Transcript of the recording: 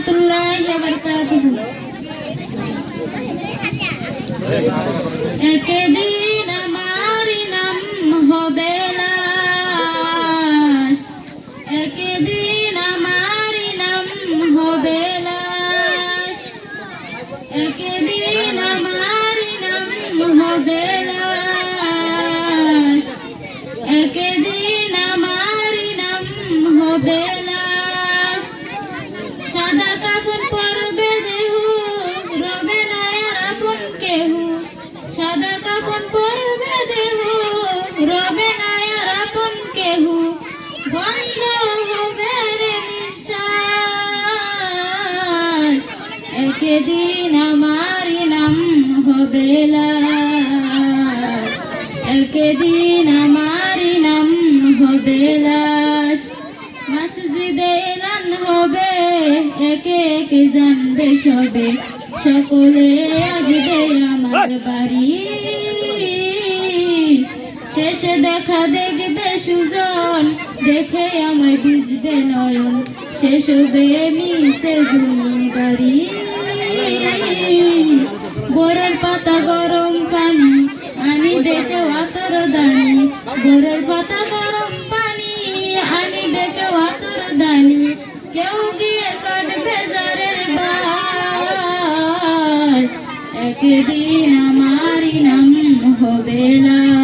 রহমতুল্লাহি ওয়া বারাকাতুহু। একদিন আমার নাম হবে লাশ, একদিন আমার নাম হবে লাশ, একদিন আমার নাম হবে লাশ, একদিন আমার নাম হবে লাশ। সাদা কাপড় পরবে দেহ, রবে না আর আপন কেহ। সাদা কাপড় পরবে দেহ, রবে না আর আপন কেহ। বন্ধ হবে রে নিঃশ্বাস, একদিন আমার নাম হবে লাশ, একদিন আমার নাম হবে লাশ। মসজিদে এলান হবে, একে একে জানবে সবে, সকলে আসবে আমার বাড়ি। শেষে দেখা দেখবে সুজন, দেখে আমায় ভিজবে নয়ন, শেষ হবে মিশে জমিদারি। বরের পাতা গরম পানি আনিবে কেউ আতর দানি, বরের পাতা গরম পানি আনিবে কেউ আতর দানি। কেউ গিয়ে কাটবে জারের বাস, একদিন আমার নাম হবে লাশ।